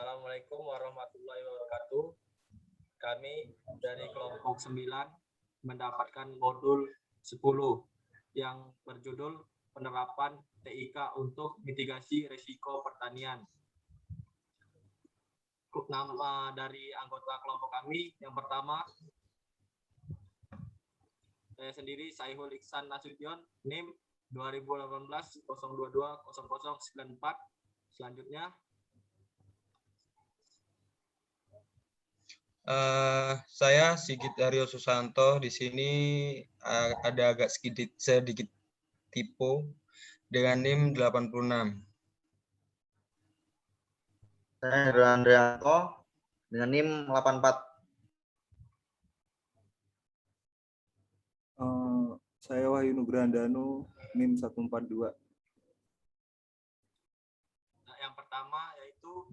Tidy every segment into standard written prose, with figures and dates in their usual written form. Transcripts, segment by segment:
Assalamualaikum warahmatullahi wabarakatuh. Kami dari kelompok 9 mendapatkan modul 10 yang berjudul penerapan TIK untuk mitigasi risiko pertanian. Nama dari anggota kelompok kami yang pertama, saya sendiri Saihul Iksan Nasution, NIM 2018-022-0094. Selanjutnya, saya Sigit Aryo Susanto. Di sini ada agak sedikit typo dengan NIM 86. Saya Hendro Andrianto dengan NIM 84. Saya Wahyu Nugrandanu, NIM 142. yang pertama yaitu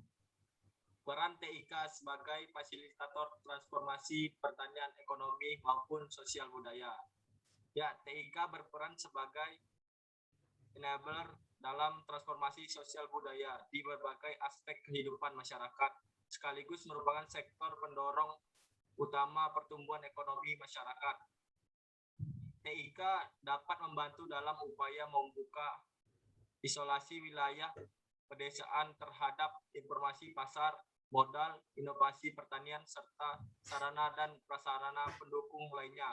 peran TIK sebagai fasilitator transformasi pertanian ekonomi maupun sosial budaya. Ya, TIK berperan sebagai enabler dalam transformasi sosial budaya di berbagai aspek kehidupan masyarakat, sekaligus merupakan sektor pendorong utama pertumbuhan ekonomi masyarakat. TIK dapat membantu dalam upaya membuka isolasi wilayah pedesaan terhadap informasi pasar, modal, inovasi pertanian, serta sarana dan prasarana pendukung lainnya.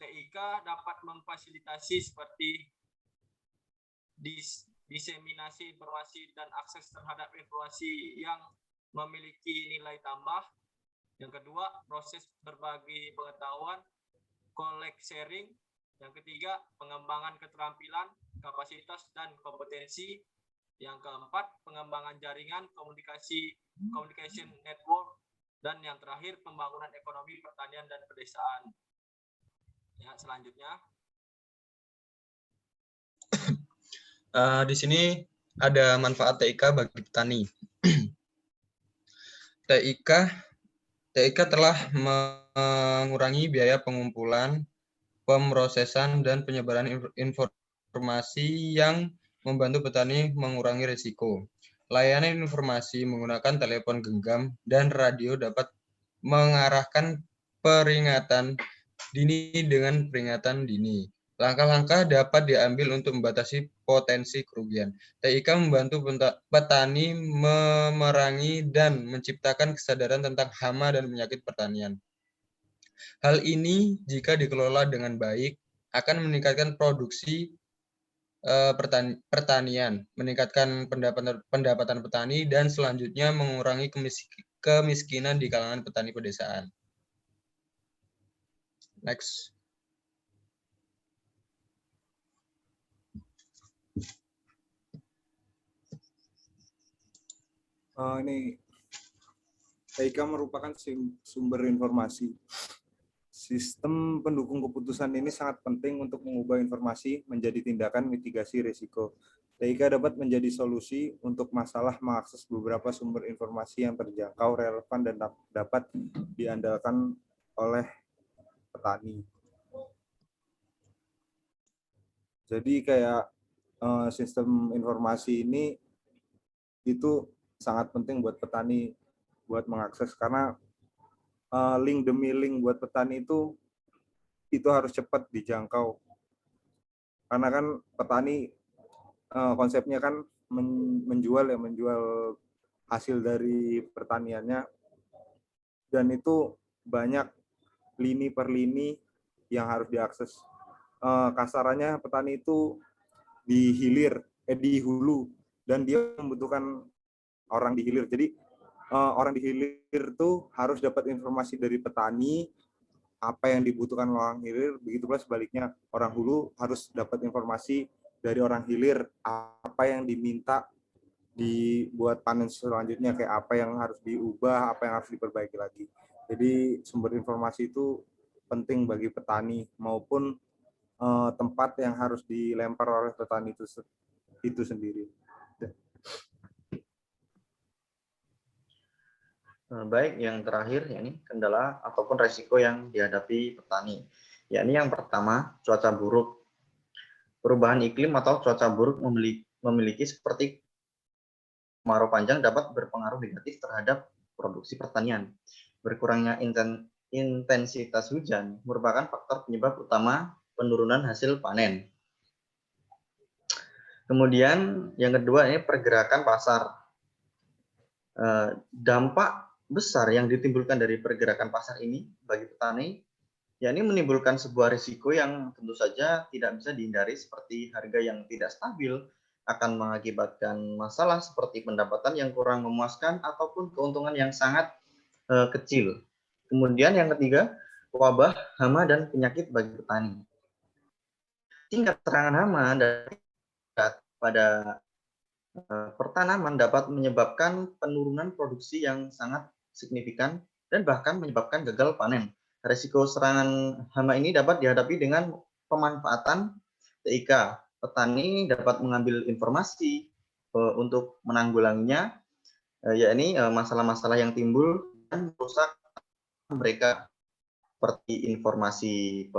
TIK dapat memfasilitasi seperti diseminasi informasi dan akses terhadap informasi yang memiliki nilai tambah. Yang kedua, proses berbagi pengetahuan, collect sharing. Yang ketiga, pengembangan keterampilan, kapasitas, dan kompetensi. Yang keempat, pengembangan jaringan communication network. Dan yang terakhir, pembangunan ekonomi pertanian dan pedesaan. Ya, selanjutnya. Di sini ada manfaat TIK bagi petani. TIK telah mengurangi biaya pengumpulan, pemrosesan, dan penyebaran informasi yang membantu petani mengurangi risiko. Layanan informasi menggunakan telepon genggam dan radio dapat mengarahkan peringatan dini dengan peringatan dini. Langkah-langkah dapat diambil untuk membatasi potensi kerugian. TIK membantu petani memerangi dan menciptakan kesadaran tentang hama dan penyakit pertanian. Hal ini jika dikelola dengan baik akan meningkatkan produksi pertanian, meningkatkan pendapatan petani, dan selanjutnya mengurangi kemiskinan di kalangan petani pedesaan. Next. Ini TIK merupakan sumber informasi. Sistem pendukung keputusan ini sangat penting untuk mengubah informasi menjadi tindakan mitigasi risiko. TIK dapat menjadi solusi untuk masalah mengakses beberapa sumber informasi yang terjangkau, relevan, dan dapat diandalkan oleh petani. Jadi kayak sistem informasi ini itu sangat penting buat petani buat mengakses, karena link demi link buat petani itu harus cepat dijangkau, karena kan petani konsepnya kan menjual hasil dari pertaniannya, dan itu banyak lini per lini yang harus diakses. Kasarannya petani itu di hulu, dan dia membutuhkan orang di hilir. Jadi orang di hilir tuh harus dapat informasi dari petani apa yang dibutuhkan orang hilir, begitu pula sebaliknya orang hulu harus dapat informasi dari orang hilir apa yang diminta dibuat panen selanjutnya, kayak apa yang harus diubah, apa yang harus diperbaiki lagi. Jadi sumber informasi itu penting bagi petani maupun tempat yang harus dilempar oleh petani itu sendiri. Baik, yang terakhir yakni kendala ataupun resiko yang dihadapi petani. Yakni yang pertama, cuaca buruk. Perubahan iklim atau cuaca buruk memiliki seperti kemarau panjang dapat berpengaruh negatif terhadap produksi pertanian. Berkurangnya intensitas hujan merupakan faktor penyebab utama penurunan hasil panen. Kemudian yang kedua ini pergerakan pasar. Dampak besar yang ditimbulkan dari pergerakan pasar ini bagi petani, yakni menimbulkan sebuah risiko yang tentu saja tidak bisa dihindari, seperti harga yang tidak stabil akan mengakibatkan masalah seperti pendapatan yang kurang memuaskan ataupun keuntungan yang sangat kecil. Kemudian yang ketiga, wabah, hama, dan penyakit bagi petani. Tingkat serangan hama pada pertanaman dapat menyebabkan penurunan produksi yang sangat signifikan dan bahkan menyebabkan gagal panen. Risiko serangan hama ini dapat dihadapi dengan pemanfaatan TIK. Petani dapat mengambil informasi untuk menanggulanginya, yakni masalah-masalah yang timbul dan merusak mereka, seperti informasi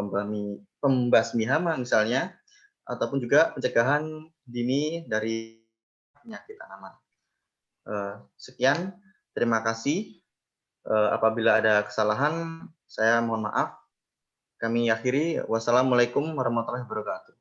pembasmi hama misalnya, ataupun juga pencegahan dini dari penyakit tanaman. Sekian, terima kasih. Apabila ada kesalahan, saya mohon maaf. Kami akhiri. Wassalamualaikum warahmatullahi wabarakatuh.